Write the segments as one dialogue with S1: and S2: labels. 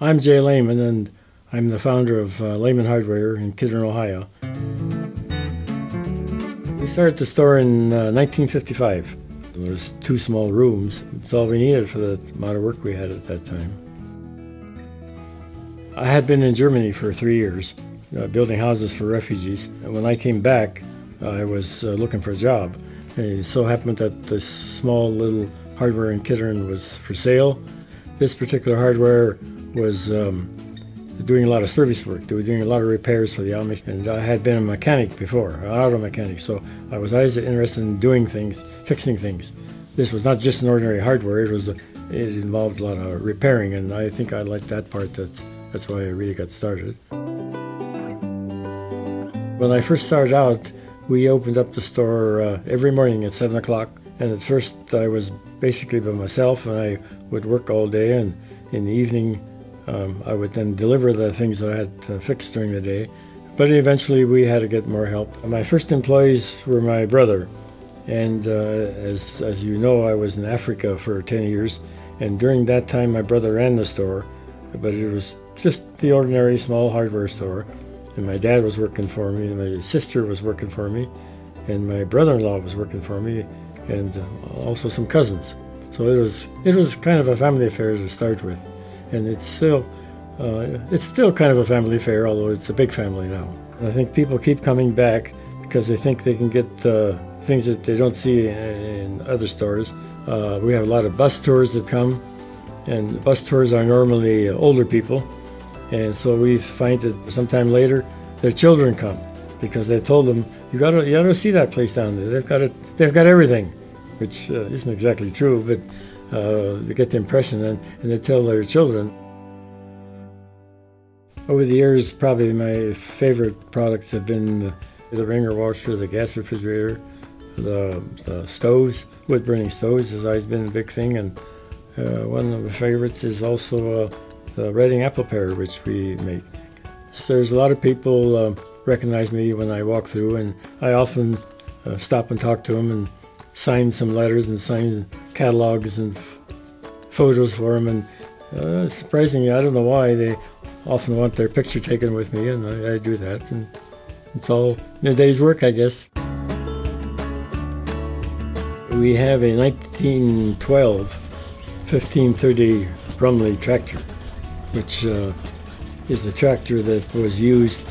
S1: I'm Jay Lehman, and I'm the founder of Lehman Hardware in Kidron, Ohio. We started the store in 1955. There was 2 small rooms. That's all we needed for the amount of work we had at that time. I had been in Germany for 3 years, building houses for refugees. And when I came back, I was looking for a job. And it so happened that this small little hardware in Kidron was for sale. This particular hardware was doing a lot of service work. They were doing a lot of repairs for the Amish, and I had been a mechanic before, an auto mechanic, so I was always interested in doing things, fixing things. This was not just an ordinary hardware, it involved a lot of repairing, and I think I liked that part. That's why I really got started. When I first started out, we opened up the store every morning at 7 o'clock, and at first I was basically by myself, and I would work all day, and in the evening I would then deliver the things that I had to fix during the day. But eventually we had to get more help. My first employees were my brother, and as you know, I was in Africa for 10 years, and during that time my brother ran the store, but it was just the ordinary small hardware store. And my dad was working for me, and my sister was working for me, and my brother-in-law was working for me, and also some cousins. So it was kind of a family affair to start with, and it's still kind of a family affair, although it's a big family now. I think people keep coming back because they think they can get things that they don't see in other stores. We have a lot of bus tours that come, and bus tours are normally older people, and so we find that sometime later their children come because they told them, you gotta see that place down there. They've got everything. Which isn't exactly true, but they get the impression, and they tell their children. Over the years, probably my favorite products have been the wringer washer, the gas refrigerator, the stoves. Wood-burning stoves has always been a big thing, and one of the favorites is also the Reading apple parer, which we make. So there's a lot of people recognize me when I walk through, and I often stop and talk to them and sign some letters and sign catalogs and photos for them, and surprisingly, I don't know why, they often want their picture taken with me, and I do that, and it's all a day's work, I guess. We have a 1912 1530 Brumley tractor, which is a tractor that was used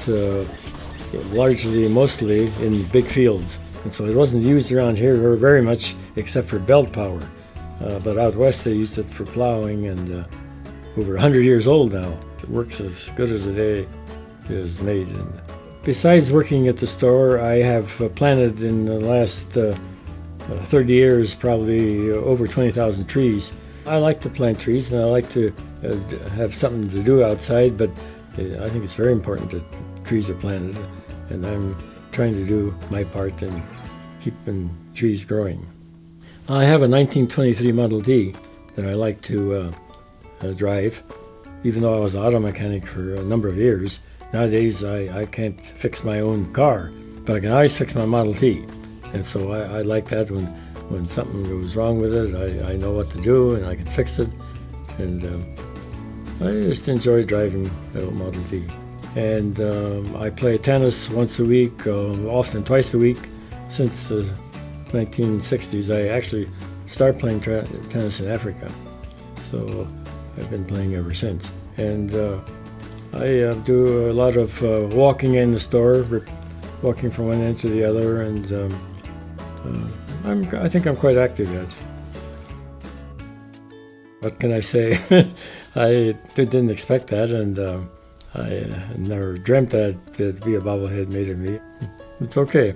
S1: mostly in big fields. And so it wasn't used around here very much except for belt power. But out west they used it for plowing, and over 100 years old now. It works as good as the day it is made. And besides working at the store, I have planted in the last 30 years probably over 20,000 trees. I like to plant trees, and I like to have something to do outside, but I think it's very important that trees are planted, and I'm trying to do my part in keeping trees growing. I have a 1923 Model T that I like to drive, even though I was an auto mechanic for a number of years. Nowadays I can't fix my own car, but I can always fix my Model T, and so I like that. When something goes wrong with it, I know what to do, and I can fix it, and I just enjoy driving that old Model T. And I play tennis once a week, often twice a week. Since the 1960s, I actually started playing tennis in Africa. So I've been playing ever since. And I do a lot of walking in the store, walking from one end to the other, and I think I'm quite active yet. What can I say? I didn't expect that, and I never dreamt that there'd be a bobblehead made of me. It's okay.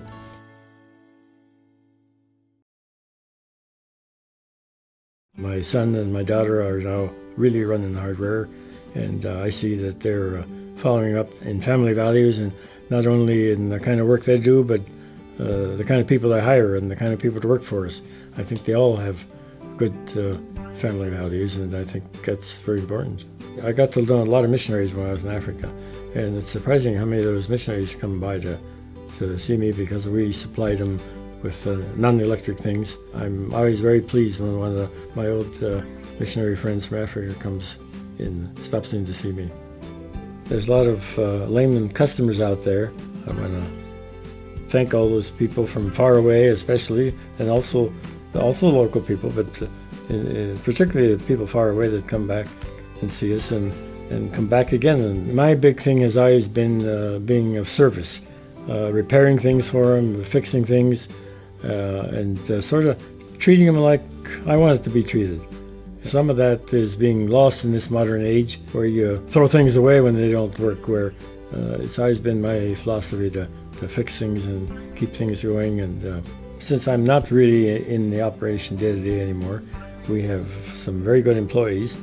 S1: My son and my daughter are now really running the hardware, and I see that they're following up in family values, and not only in the kind of work they do, but the kind of people they hire and the kind of people to work for us. I think they all have good family values, and I think that's very important. I got to know a lot of missionaries when I was in Africa, and it's surprising how many of those missionaries come by to see me because we supplied them with non-electric things. I'm always very pleased when one of my old missionary friends from Africa comes stops in to see me. There's a lot of Lehman customers out there. I want to thank all those people from far away, especially, and also local people, but particularly the people far away that come back and see us and come back again. And my big thing has always been being of service, repairing things for them, fixing things, and sort of treating them like I want it to be treated. Some of that is being lost in this modern age, where you throw things away when they don't work, where it's always been my philosophy to fix things and keep things going. And since I'm not really in the operation day-to-day anymore, we have some very good employees.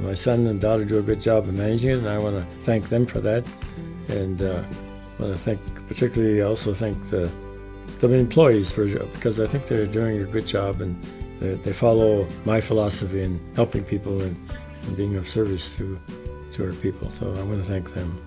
S1: My son and daughter do a good job of managing it, and I want to thank them for that. And I want to particularly thank the employees because I think they're doing a good job, and they follow my philosophy in helping people and being of service to our people. So I want to thank them.